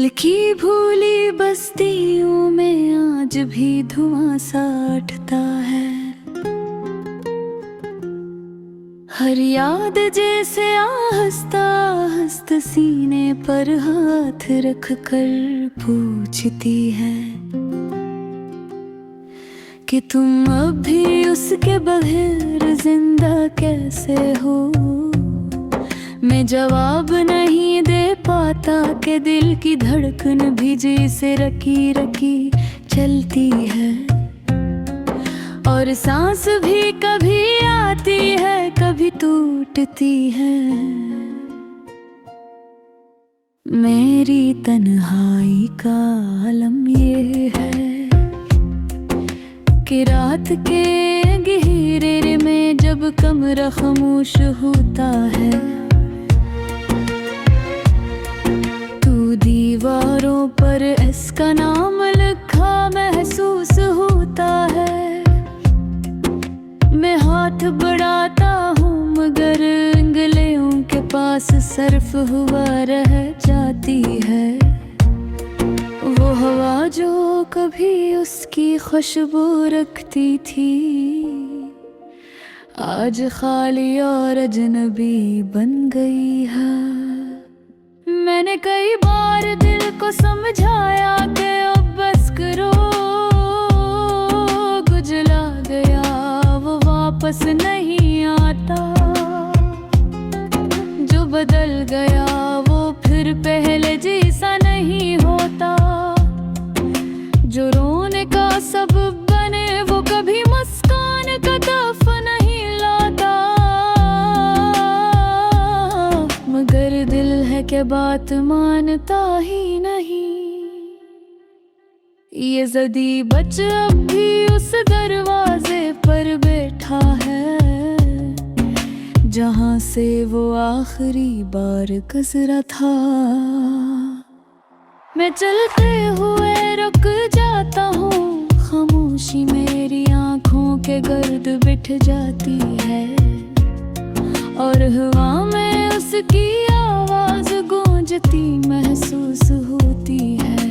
दिल की भूली बस्तियों में आज भी धुआं सा उठता है। हर याद जैसे आहस्ता आहस्ता सीने पर हाथ रख कर पूछती है कि तुम अब भी उसके बगैर जिंदा कैसे हो। मैं जवाब नहीं दे पाता कि दिल की धड़कन भी जैसे रकी रकी चलती है, और सांस भी कभी आती है कभी टूटती है। मेरी तन्हाई का आलम ये है कि रात के गहरे में जब कमरा खामोश होता है, दीवारों पर इसका नाम लिखा महसूस होता है। मैं हाथ बढ़ाता हूँ मगर उंगलियों के पास सर्फ हुआ रह जाती है। वो हवा जो कभी उसकी खुशबू रखती थी आज खाली और अजनबी बन गई है। मैंने कई बार दिल को समझाया कि अब बस करो, गुजला गया वो वापस नहीं आता। जो बदल गया वो फिर पहले जैसा नहीं होता। जो रोने का सबब बने वो कभी मुस्कान का तोहफा नहीं लाता। मगर दिल है कि बात मानता ही नहीं। ये ज़दी बच अब भी उस दरवाजे पर बैठा है जहां से वो आखिरी बार गुजरा था। मैं चलते हुए रुक जाता हूँ, खामोशी मेरी आंखों के गर्द बिठ जाती है, और हवा में उसकी आवाज गूंजती महसूस होती है।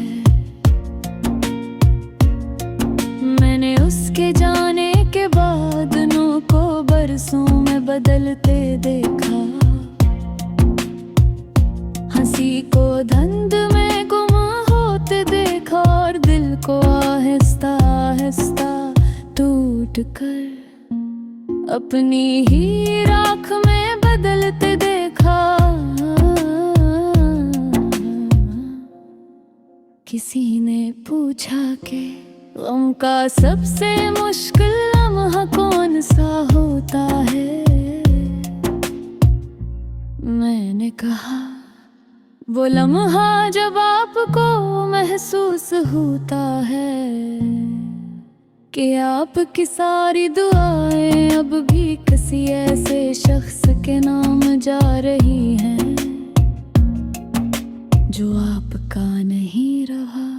मैंने उसके जाने के बाद दिनों को बरसों में बदलते देखा। हंसी को धुंध में गुम होते देखा, और दिल को आहिस्ता आहिस्ता टूट कर अपनी ही राख में बदलते देखा। किसी ने पूछा कि गम का सबसे मुश्किल लम्हा कौन सा होता है। मैंने कहा वो लम्हा जब आपको महसूस होता है कि आपकी सारी दुआएं अब भी किसी ऐसे शख्स के नाम जा रही हैं जो आपका नहीं रहा।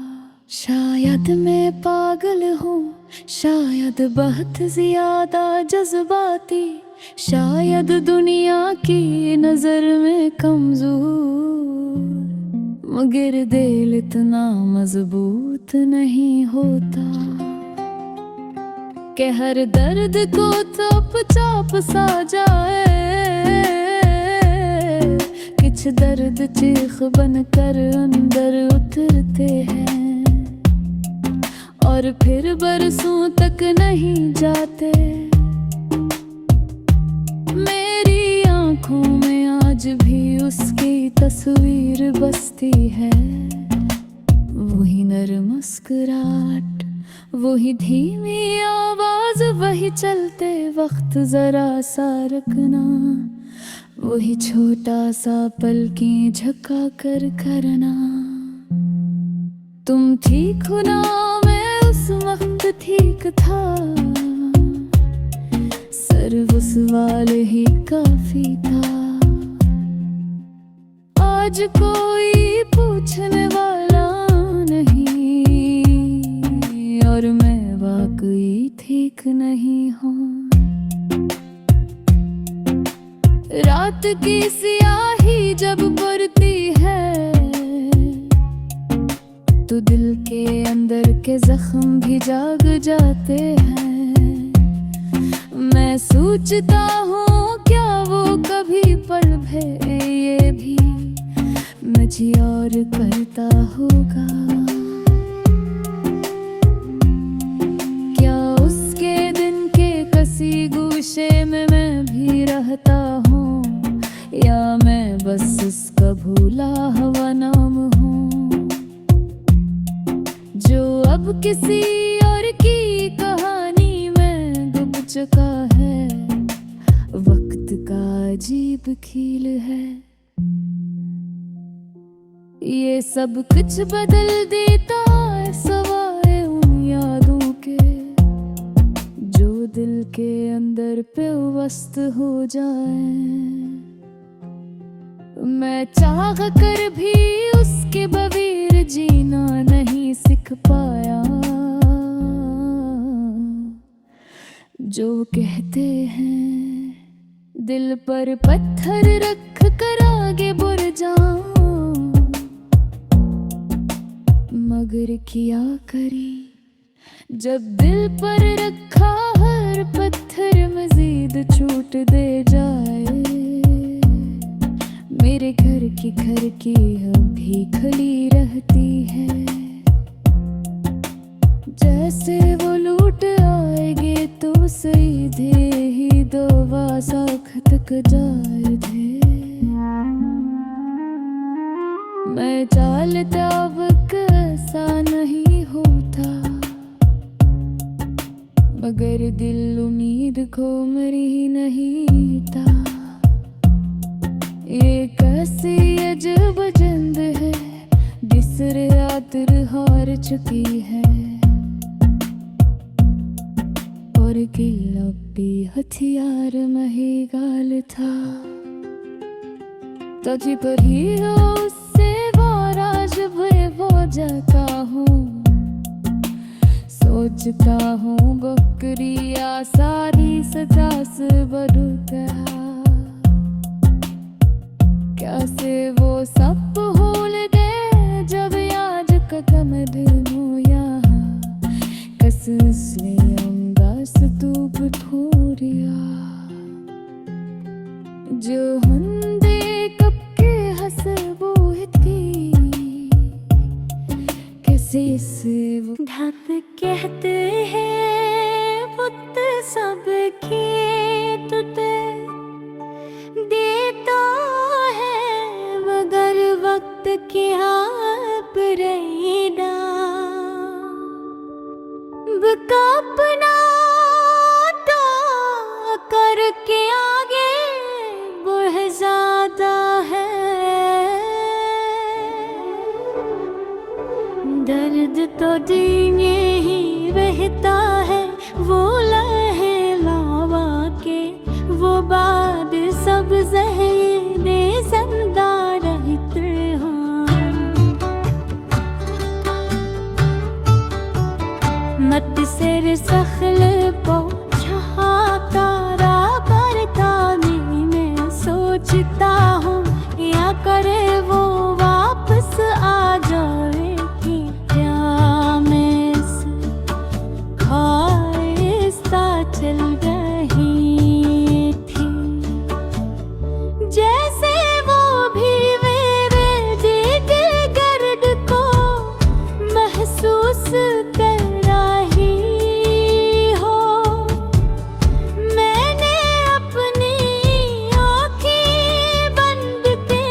शायद मैं पागल हूँ, शायद बहुत ज्यादा जज्बाती, शायद दुनिया की नजर में कमजोर, मगर दिल इतना मजबूत नहीं होता कि हर दर्द को चुपचाप सा जाए। कुछ दर्द चीख बनकर अंदर उतरते हैं और फिर बरसों तक नहीं जाते। मेरी आंखों में आज भी उसकी तस्वीर बसती है। वही नर्म मुस्कुराहट, वही धीमी आवाज, वही चलते वक्त जरा सा रुकना, वही छोटा सा पलकें झुका कर करना। तुम ठीक हो ना, मैं उस वक्त ठीक था, सिर्फ उस वाले ही काफी था। आज कोई पूछने वाला नहीं और मैं वाकई ठीक नहीं हूँ। रात की स्याही जब बढ़ती है अंदर के जख्म भी जाग जाते हैं। मैं सोचता हूँ क्या वो कभी पल भर ये भी मुझे और करता होगा। क्या उसके दिन के कसी गोशे में मैं भी रहता हूँ, या मैं बस उसका भूला हुआ नाम हूँ जो अब किसी और की कहानी में डूब चुका है। वक्त का अजीब खेल है, ये सब कुछ बदल देता है सवाए उन यादों के जो दिल के अंदर पेवस्त हो जाए। मैं चाह कर भी उसके बगैर जीना नहीं सीख पाया। जो कहते हैं दिल पर पत्थर रख कर आगे बढ़ जाऊं, मगर किया करी जब दिल पर रखा हर पत्थर मजीद छूट दे जाए। मेरे घर की खिड़की अभी खुली रहती है, जैसे वो लूट आएंगे तो सीधे ही दो वासाख तक जाए थे। मैं चालता वक्त ऐसा नहीं होता, मगर दिल उम्मीद को मरी नहीं था। एक ऐसी अजब जिंद है जिस रात हार चुकी है, और गिलपी हथियार महीगाल था। तुझी पर ही उससे वाराज वो जाता हूँ, सोचता हूँ बकरिया सारी सजा से बढ़ गया। कैसे वो सब भूल दे जब आज कदम दिलूं यहाँ, कसले अंगास तूब थोरिया जो हुंदे कब के हसबो इतकी कैसे से वो ढाप कहते हैं पुत सबके तुते देता है, मगर वक्त क्या परेदा बकापना तो करके आगे बढ़ जाता है। दर्द तो दिन ही रहता है, वो लहलावा के वो बाद सब ज़हने ज़िंदा रहते हैं। मत सिर सखल पहुँचाता करता मैं सोचता हूँ, या करे वो वापस आ जाए कि क्या मैं खाइस्ता चल रही थी। जैसे वो भी मेरे दिल गर्द को महसूस कर रही हो। मैंने अपनी आँखें बंद की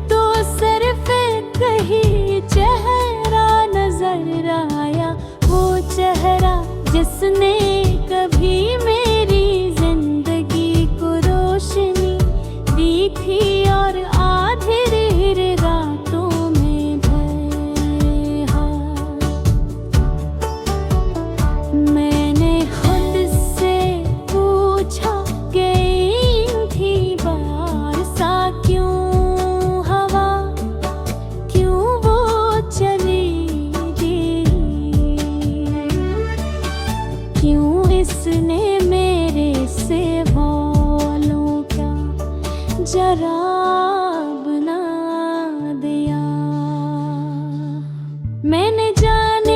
तो सिर्फ कहीं चेहरा नजर आया, वो चेहरा जिसने कभी मेरी जिंदगी को रोशनी दी थी और आधी रातों में भया। मैंने खुद से पूछा गई थी बार सा क्यों हवा, क्यों वो चली गई, क्यों इसने मेरे से बोलूं क्या जराब ना दिया। मैंने जाने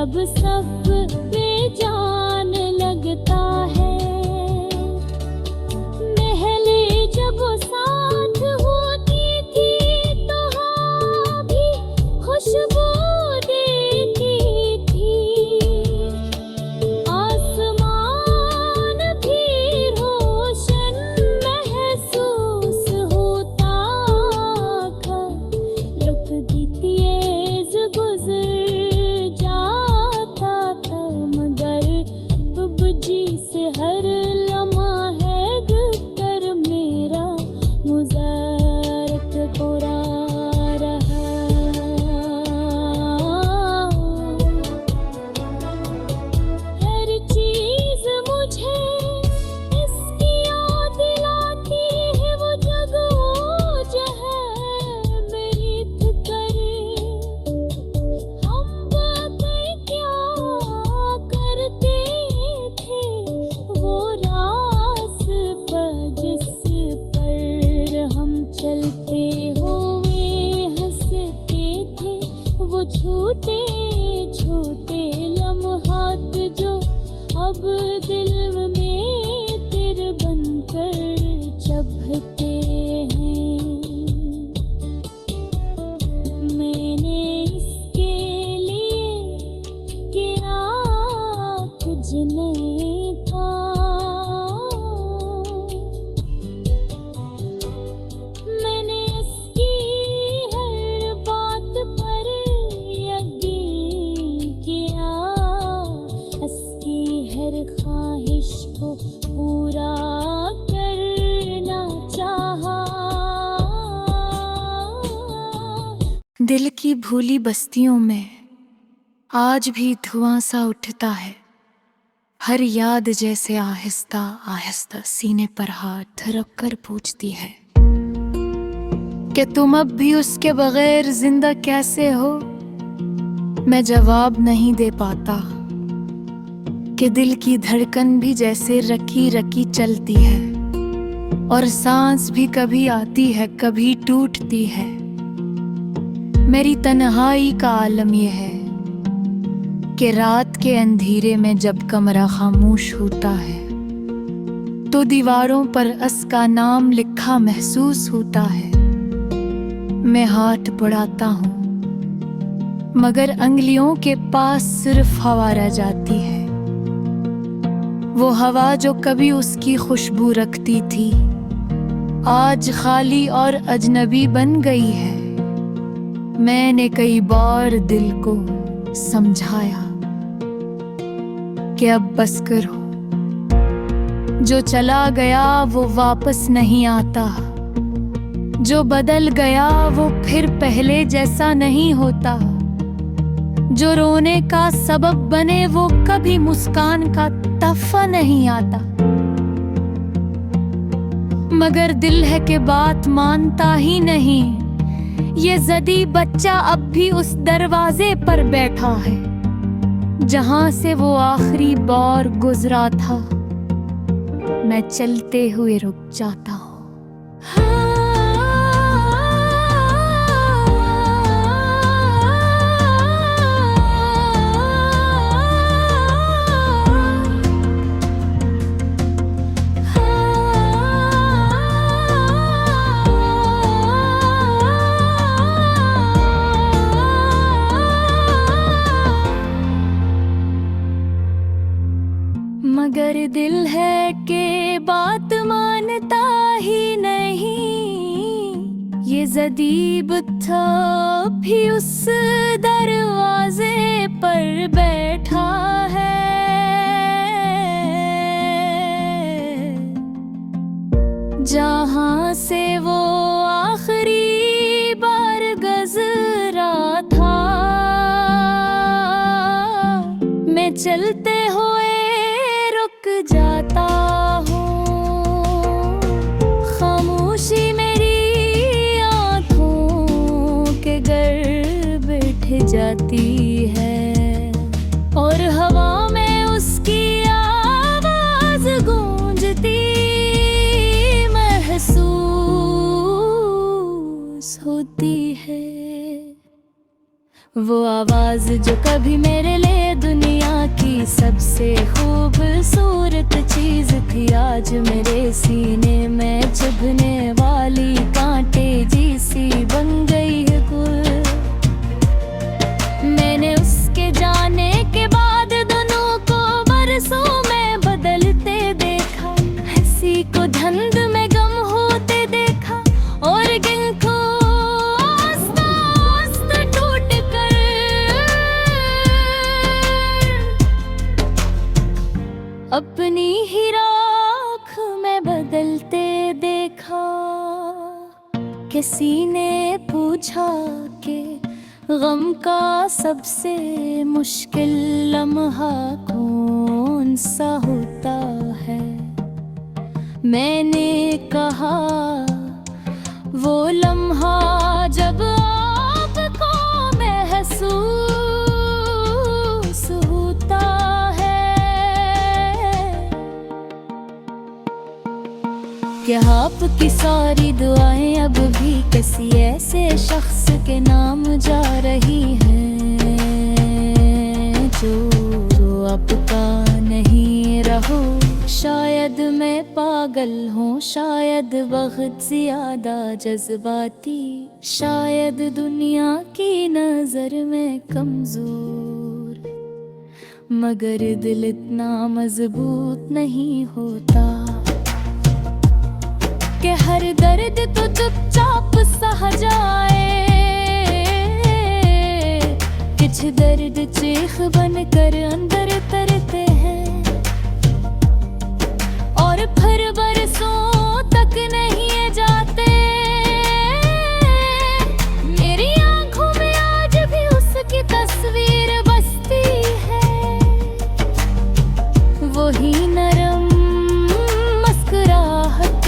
जब सब बेजान लगता है, पहले जब साथ होती थी तो हाँ भी खुशबू देती थी, आसमान भी रोशन महसूस होता था, रुकती तेज गुजर जाता था, मगर अब जी से हर लम्हा है गुजर मेरा मुज़ारत पुरा रहा। हर चीज मुझे इसकी याद दिलाती है, वो जगह जहाँ मेरी करे, हम बातें क्या करते थे, वो रास्ता जिस पर हम चलते हुए हंसते थे, वो छोटे छोटे लम्हात जो अब दिल में तिर बनकर चभते हैं। मैंने इसके लिए किया कुछ नहीं था, मैंने इसकी हर बात पर यकीन किया, इसकी हर ख्वाहिश को पूरा करना चाहा। दिल की भूली बस्तियों में आज भी धुआं सा उठता है, हर याद जैसे आहिस्ता आहिस्ता सीने पर हाथ धरक कर पूछती है कि तुम अब भी उसके बगैर जिंदा कैसे हो। मैं जवाब नहीं दे पाता कि दिल की धड़कन भी जैसे रकी रकी चलती है, और सांस भी कभी आती है कभी टूटती है। मेरी तन्हाई का आलम यह है कि रात के अंधेरे में जब कमरा खामोश होता है तो दीवारों पर उसका नाम लिखा महसूस होता है। मैं हाथ बढ़ाता हूँ मगर अंगलियों के पास सिर्फ हवा रह जाती है, वो हवा जो कभी उसकी खुशबू रखती थी आज खाली और अजनबी बन गई है। मैंने कई बार दिल को समझाया कि अब बस करो, जो चला गया वो वापस नहीं आता, जो बदल गया वो फिर पहले जैसा नहीं होता, जो रोने का सबब बने वो कभी मुस्कान का तहफा नहीं आता। मगर दिल है कि बात मानता ही नहीं, ये ज़दी बच्चा अब भी उस दरवाजे पर बैठा है जहां से वो आखिरी बार गुजरा था। मैं चलते हुए रुक जाता हूँ। मगर दिल है कि बात मानता ही नहीं, ये ज़दीब था भी उस दरवाजे पर बैठा है। जहां से वो आखिरी बार गुज़रा था, मैं चलते हुए जाता हूँ। खामोशी मेरी आँखों के घर बैठ जाती है और हवा में उसकी आवाज गूंजती महसूस होती है। वो आवाज जो कभी मेरे लिए दुनिया की सबसे खूबसूरत चीज थी, आज मेरे सीने में चुभने वाली कांटे जैसी बन गई है गुल। मैंने उसके जाने के बाद दोनों को बरसों में बदलते देखा, हंसी को धंध में गम होते देखा, और गिन को अपनी ही राख में बदलते देखा। किसी ने पूछा कि गम का सबसे मुश्किल लम्हा कौन सा होता है। मैंने कहा वो लम्हा जब आपको महसूस होता है। क्या आपकी सारी दुआएं अब भी किसी ऐसे शख्स के नाम जा रही हैं जो आपका नहीं रहो। शायद मैं पागल हूँ, शायद बहुत ज्यादा जज्बाती, शायद दुनिया की नजर में कमजोर, मगर दिल इतना मजबूत नहीं होता कि हर दर्द तो चुपचाप सह जाए। कुछ दर्द चीख बनकर अंदर तरते हैं और फिर बरसों तक नहीं जाते। मेरी आंखों में आज भी उसकी तस्वीर बसती है, वही नरम मुस्कुराहट,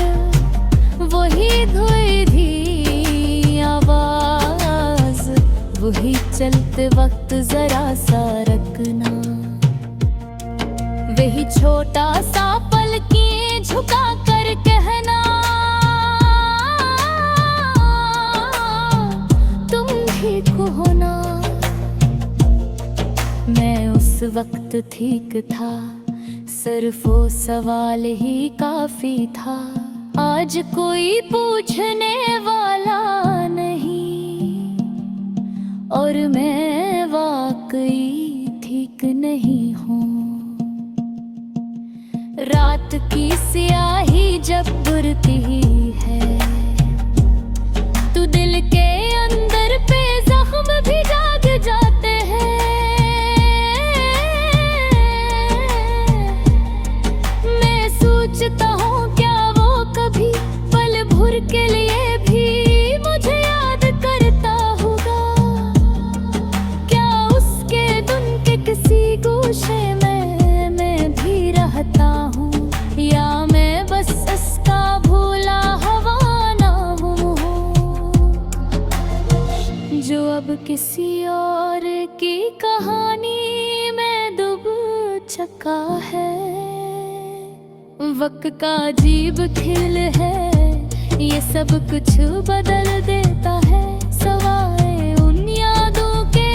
वही धोई धी आवाज, वही चलते वक्त जरा सा रखना, वही छोटा सा पल की झुका कर कहना तुम ठीक हो ना। मैं उस वक्त ठीक था, सिर्फ वो सवाल ही काफी था। आज कोई पूछने वाला नहीं और मैं वाकई ठीक नहीं हूँ। रात की स्याही जब बुरती है तो दिल के अंदर पे जख्म भी जाग जाते हैं। मैं सोचता हूँ कभी पल भर के लिए भी मुझे याद करता होगा। क्या उसके धुन के किसी गोशे में मैं भी रहता हूँ, या मैं बस इसका भूला हवा नाम हूँ जो अब किसी और की कहानी में डूब चुका है। वक्त का अजीब खेल है, ये सब कुछ बदल देता है, सवाए उन यादों के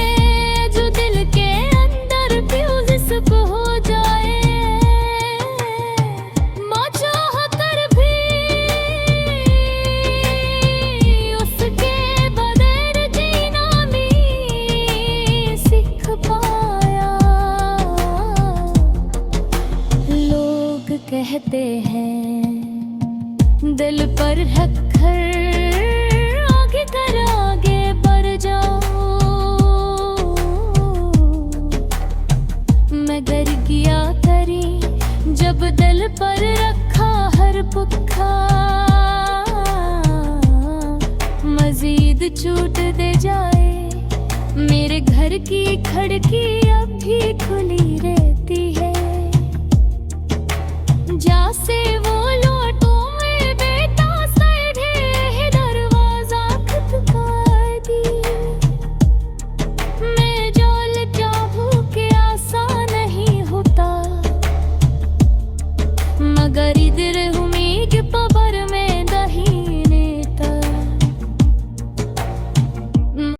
जो दिल के अंदर फ्यूज सब हो जाए। चाह कर भी उसके बगैर जीना नहीं सीख पाया। लोग कहते हैं दिल पर रखकर आगे कर आगे बढ़ जाओ, मगर किया करी जब दिल पर रखा हर पुख्खा मजीद छूट दे जाए। मेरे घर की खिड़की अब भी खुली रहती है, जहाँ से